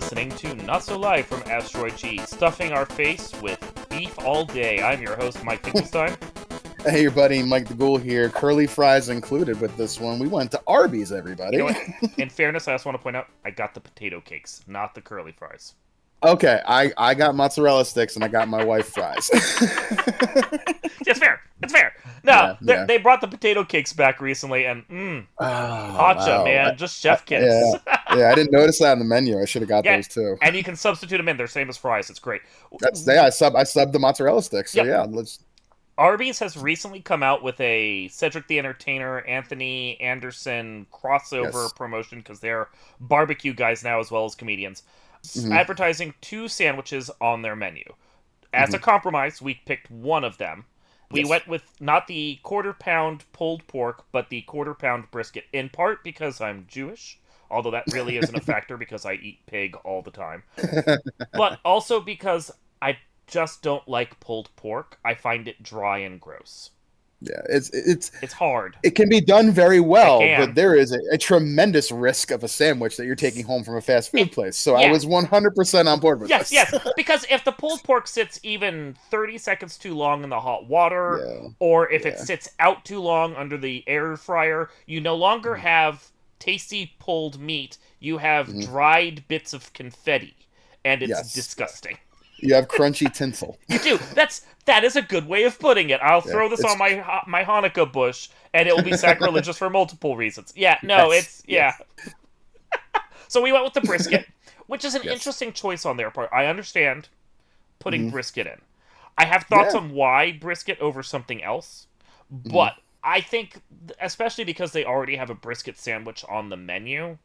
listening to Not So Live from Asteroid G, stuffing our face with beef all day. I'm your host, Mike Finkelstein. Hey, your buddy Mike the Ghoul here. Curly fries included with this one. We went to Arby's, everybody. You know what? In fairness, I just want to point out, I got the potato cakes, not the curly fries. Okay, I got mozzarella sticks and I got my wife fries. It's fair. It's fair. No, they brought the potato cakes back recently, and gotcha, man. Just chef kiss. Yeah, I didn't notice that on the menu. I should have got those too. And you can substitute them in. They're same as fries. It's great. I subbed the mozzarella sticks. So let's. Arby's has recently come out with a Cedric the Entertainer, Anthony Anderson crossover promotion because they're barbecue guys now as well as comedians. Advertising 2 sandwiches on their menu. As a compromise, we picked one of them. We went with not the quarter-pound pulled pork, but the quarter-pound brisket, in part because I'm Jewish, although that really isn't a factor because I eat pig all the time. But also because I just don't like pulled pork. I find it dry and gross. Yeah, it's hard. It can be done very well, but there is a tremendous risk of a sandwich that you're taking home from a fast food place. So I was 100% on board with this. Yes, because if the pulled pork sits even 30 seconds too long in the hot water, or if it sits out too long under the air fryer, you no longer have tasty pulled meat. You have dried bits of confetti, and it's disgusting. You have crunchy tinsel. You do. That is a good way of putting it. I'll throw this on my Hanukkah bush, and it will be sacrilegious for multiple reasons. So we went with the brisket, which is an interesting choice on their part. I understand putting brisket in. I have thoughts on why brisket over something else, but I think, especially because they already have a brisket sandwich on the menu,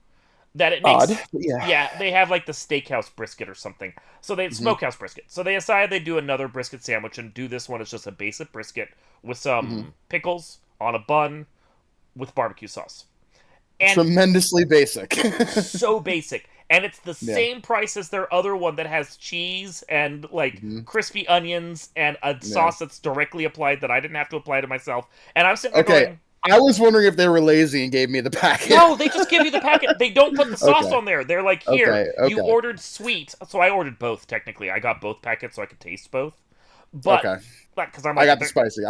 that it makes they have like the steakhouse brisket or something. So they smokehouse brisket. So they decided they'd do another brisket sandwich and do this one as just a basic brisket with some pickles on a bun with barbecue sauce. And tremendously basic. So basic. And it's the same price as their other one that has cheese and like crispy onions and a sauce that's directly applied that I didn't have to apply to myself. And I'm sitting there going, I was wondering if they were lazy and gave me the packet. No, they just give you the packet. They don't put the sauce on there. They're like, here, you ordered sweet. So I ordered both, technically. I got both packets so I could taste both. But, because I'm like, I got the spicy.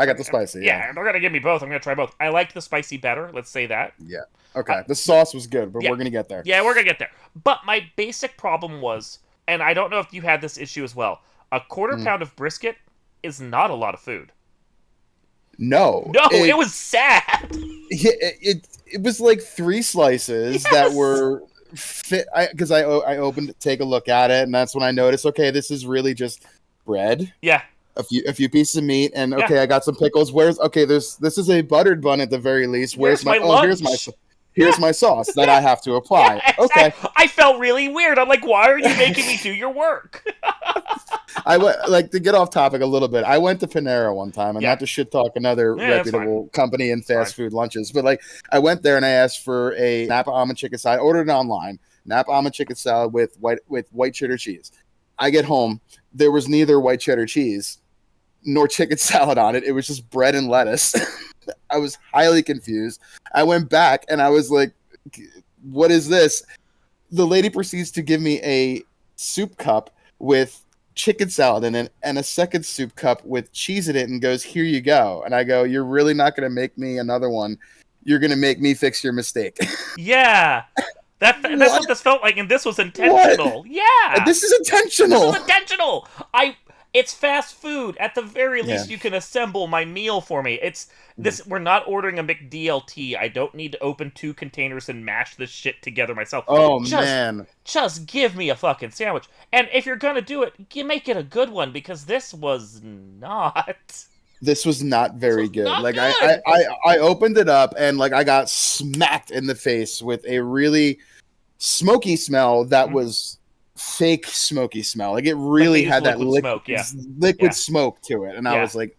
Yeah, they're going to give me both. I'm going to try both. I liked the spicy better. Let's say that. Yeah. Okay. The sauce was good, but we're going to get there. Yeah, we're going to get there. But my basic problem was, and I don't know if you had this issue as well, a quarter pound of brisket is not a lot of food. No, it was sad. It was like 3 slices that were fit. Because I opened it, take a look at it, and that's when I noticed. Okay, this is really just bread. Yeah. A few pieces of meat, and I got some pickles. This is a buttered bun at the very least. Where's my lunch? Here's my sauce that I have to apply. Yeah, exactly. Okay. I felt really weird. I'm like, why are you making me do your work? I went, to get off topic a little bit. I went to Panera one time, and not to shit talk another reputable company in fast food lunches, but I went there and I asked for a Napa almond chicken salad. I ordered it online. Napa almond chicken salad with white cheddar cheese. I get home, there was neither white cheddar cheese nor chicken salad on it. It was just bread and lettuce. I was highly confused. I went back and I was like, what is this? The lady proceeds to give me a soup cup with chicken salad in it and a second soup cup with cheese in it and goes, here you go. And I go, you're really not going to make me another one. You're going to make me fix your mistake. Yeah. That's what this felt like, and this was intentional. What? Yeah. This is intentional. It's fast food. At the very least, you can assemble my meal for me. We're not ordering a McDLT. I don't need to open 2 containers and mash this shit together myself. Man. Just give me a fucking sandwich. And if you're gonna do it, you make it a good one, because this was not. This was not very good. I opened it up and I got smacked in the face with a really smoky smell that was fake smoky smell. It really had that liquid smoke to it, and I was like,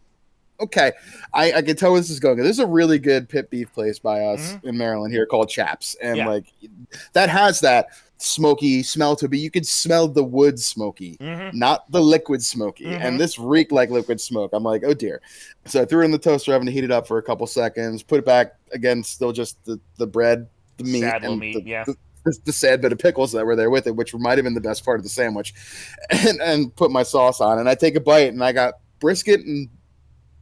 okay, I can tell where this is going. There's a really good pit beef place by us in Maryland here called Chaps, and that has that smoky smell to it, but you could smell the wood smoky, not the liquid smoky, and this reeked like liquid smoke. I'm like, oh dear. So I threw it in the toaster oven to heat it up for a couple seconds, put it back again, still just the bread, the meat, the sad bit of pickles that were there with it, which might have been the best part of the sandwich, and put my sauce on. And I take a bite, and I got brisket and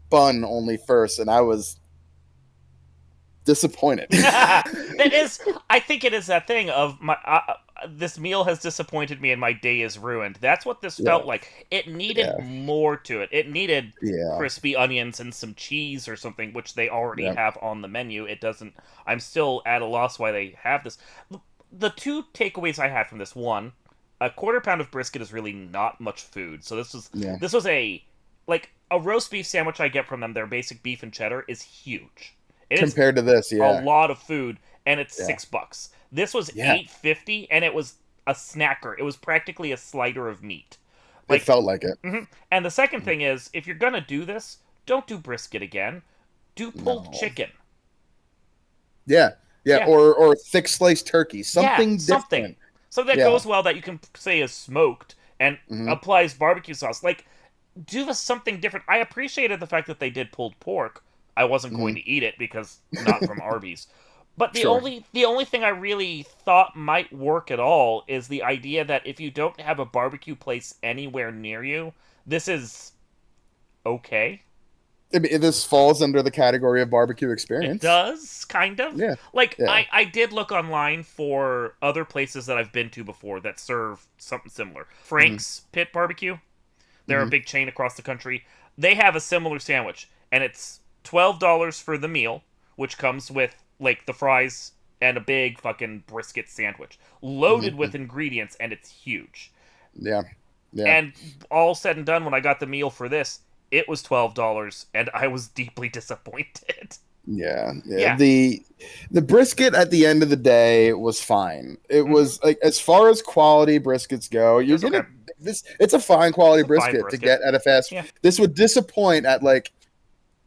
bun only first, and I was disappointed. I think it is that thing of my this meal has disappointed me and my day is ruined. That's what this felt like. It needed more to it. It needed crispy onions and some cheese or something, which they already have on the menu. It doesn't. I'm still at a loss why they have this. The two takeaways I had from this: one, a quarter pound of brisket is really not much food. So this was a roast beef sandwich I get from them. Their basic beef and cheddar is huge. Compared to this, a lot of food, and it's $6. This was $8.50, and it was a snacker. It was practically a slider of meat. It felt like it. Mm-hmm. And the second thing is, if you're gonna do this, don't do brisket again. Do pulled chicken. Yeah, or thick sliced turkey. Something different. So that goes well. That you can say is smoked and applies barbecue sauce. Do something different. I appreciated the fact that they did pulled pork. I wasn't going to eat it because not from Arby's. But the only thing I really thought might work at all is the idea that if you don't have a barbecue place anywhere near you, this is okay. I mean, this falls under the category of barbecue experience. It does, kind of. Yeah. I did look online for other places that I've been to before that serve something similar. Frank's Pit Barbecue. They're a big chain across the country. They have a similar sandwich, and it's $12 for the meal, which comes with the fries and a big fucking brisket sandwich loaded with ingredients, and it's huge. Yeah. And all said and done, when I got the meal for this, it was $12, and I was deeply disappointed. Yeah. The brisket at the end of the day was fine. It was as far as quality briskets go, you're gonna it's a fine quality brisket to get at a fast. Yeah. This would disappoint at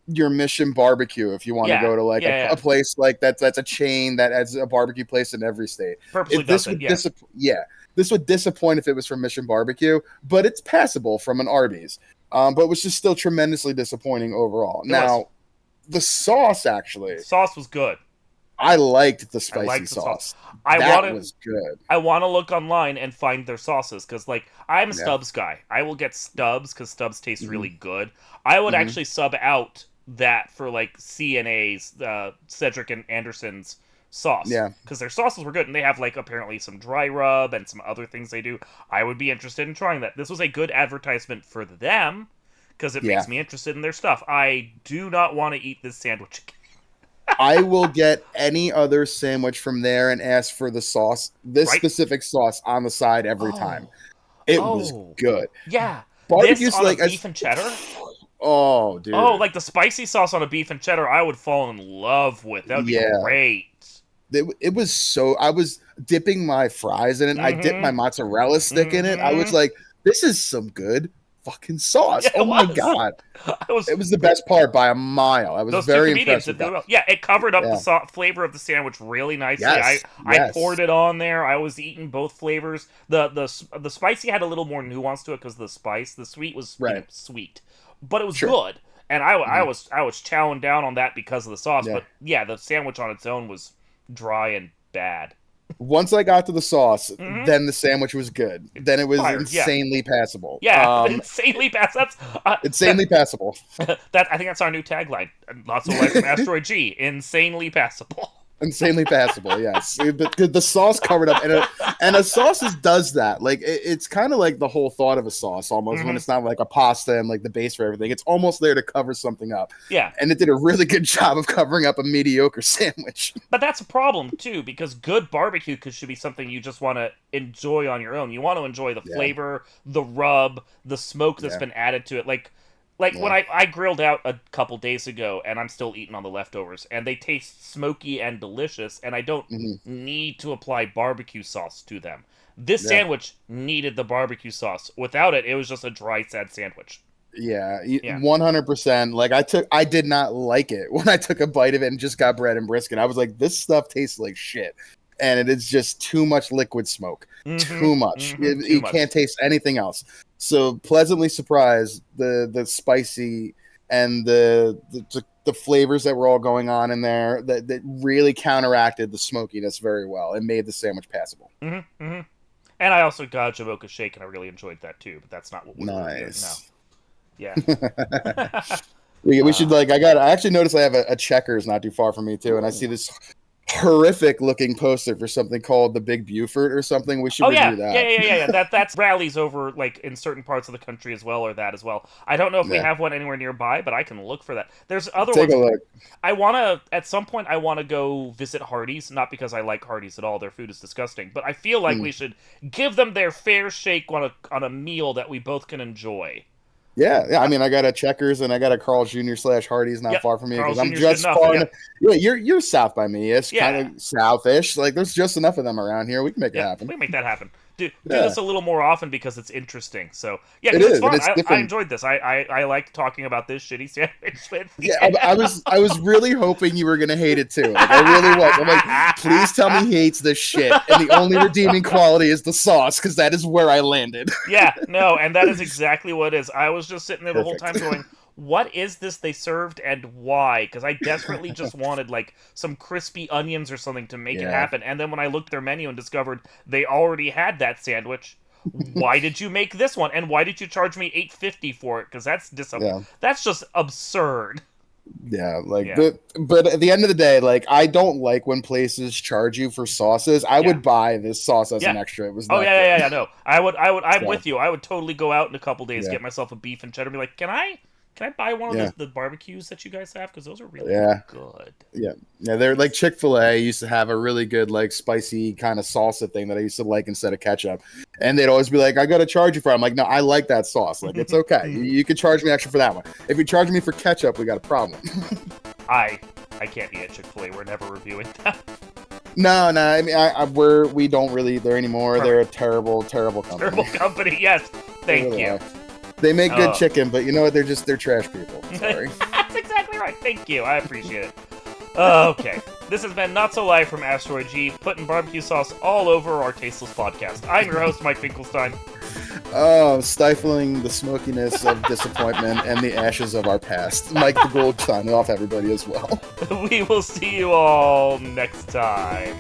your Mission Barbecue if you want to go to a place like that's a chain that has a barbecue place in every state. This would disappoint if it was from Mission Barbecue, but it's passable from an Arby's. But it was just still tremendously disappointing overall. The sauce sauce was good. I liked the spicy sauce. That was good. I want to look online and find their sauces because, I'm a Stubbs guy. I will get Stubbs because Stubbs tastes really good. I would actually sub out that for CNA's Cedric and Anderson's sauce. Yeah, because their sauces were good, and they have apparently some dry rub and some other things they do. I would be interested in trying that. This was a good advertisement for them because it makes me interested in their stuff. I do not want to eat this sandwich again. I will get any other sandwich from there and ask for the sauce, specific sauce on the side every time. It was good. Yeah. Barbecue's on a beef and cheddar? Oh, dude. Oh, the spicy sauce on a beef and cheddar I would fall in love with. That would be great. It was so... I was dipping my fries in it. I dipped my mozzarella stick in it. I was like, this is some good fucking sauce. Yeah, my God. It was the best part by a mile. I was very impressed with that. Yeah, it covered up the flavor of the sandwich really nicely. Yes, I poured it on there. I was eating both flavors. The spicy had a little more nuance to it because the spice. The sweet was sweet, but it was good. And I was chowing down on that because of the sauce. Yeah. But yeah, the sandwich on its own was dry and bad. Once I got to the sauce, then the sandwich was good. Then it was insanely passable. Yeah, insanely passable. Insanely passable. I think that's our new tagline. Not so like from Asteroid G. Insanely passable. Insanely passable, yes. The sauce covered up, and a sauce does that. It's kind of like the whole thought of a sauce almost when it's not like a pasta and the base for everything. It's almost there to cover something up. Yeah, and it did a really good job of covering up a mediocre sandwich. But that's a problem too, because good barbecue should be something you just want to enjoy on your own. You want to enjoy the flavor, the rub, the smoke that's been added to it. When I grilled out a couple days ago, and I'm still eating on the leftovers, and they taste smoky and delicious, and I don't need to apply barbecue sauce to them. This sandwich needed the barbecue sauce. Without it, it was just a dry, sad sandwich. Yeah, 100%. I did not like it when I took a bite of it and just got bread and brisket. I was like, this stuff tastes like shit. And it is just too much liquid smoke. Too much. You can't taste anything else. So pleasantly surprised, the spicy and the flavors that were all going on in there that really counteracted the smokiness very well and made the sandwich passable. Mm-hmm, mm-hmm. And I also got a Jamocha shake, and I really enjoyed that too. But that's not what we're doing now. Yeah. we should I actually noticed I have a Checkers not too far from me too, and I see this horrific looking poster for something called the Big Buford or something. We should review that. Yeah. That's rallies over like in certain parts of the country as well, or that as well. I don't know if we have one anywhere nearby, but I can look for that. There's other ones. Take a look. I wanna at some point I wanna go visit Hardee's, not because I like Hardee's at all. Their food is disgusting, but I feel like we should give them their fair shake on a meal that we both can enjoy. Yeah. I mean, I got a Checkers and I got a Carl's Jr. / Hardee's not far from me because I'm just far enough. Yeah, you're south by me. It's kind of southish. Like there's just enough of them around here. We can make it happen. We can make that happen. Do this a little more often because it's interesting. So it's fun. I enjoyed this. I liked talking about this shitty sandwich with you. Yeah, I was really hoping you were gonna hate it too. Like, I really was. I'm like, please tell me he hates this shit, and the only redeeming quality is the sauce because that is where I landed. Yeah, no, and that is exactly what it is. I was just sitting there the whole time going, what is this they served and why? Because I desperately just wanted like some crispy onions or something to make it happen. And then when I looked at their menu and discovered they already had that sandwich, why did you make this one? And why did you charge me $8.50 for it? Because that's just absurd. Yeah, but at the end of the day, like I don't like when places charge you for sauces. I would buy this sauce as an extra. It was no. I'm with you. I would totally go out in a couple days, get myself a beef and cheddar, and be like, Can I buy one of the barbecues that you guys have? Because those are really good. Yeah, they're like Chick-fil-A used to have a really good like spicy kind of salsa thing that I used to like instead of ketchup. And they'd always be like, I got to charge you for it. I'm like, no, I like that sauce. Like, it's okay. You can charge me extra for that one. If you charge me for ketchup, we got a problem. I can't eat at Chick-fil-A. We're never reviewing that. No. I mean, we don't really eat there anymore. Perfect. They're a terrible, terrible company. Terrible company. Yes. Thank you. They make good chicken, but you know what? They're trash people. Sorry. That's exactly right. Thank you. I appreciate it. Okay. This has been Not So Live from Asteroid G, putting barbecue sauce all over our tasteless podcast. I'm your host, Mike Finkelstein. Oh, stifling the smokiness of disappointment and the ashes of our past. Mike the Gold signing off everybody as well. We will see you all next time.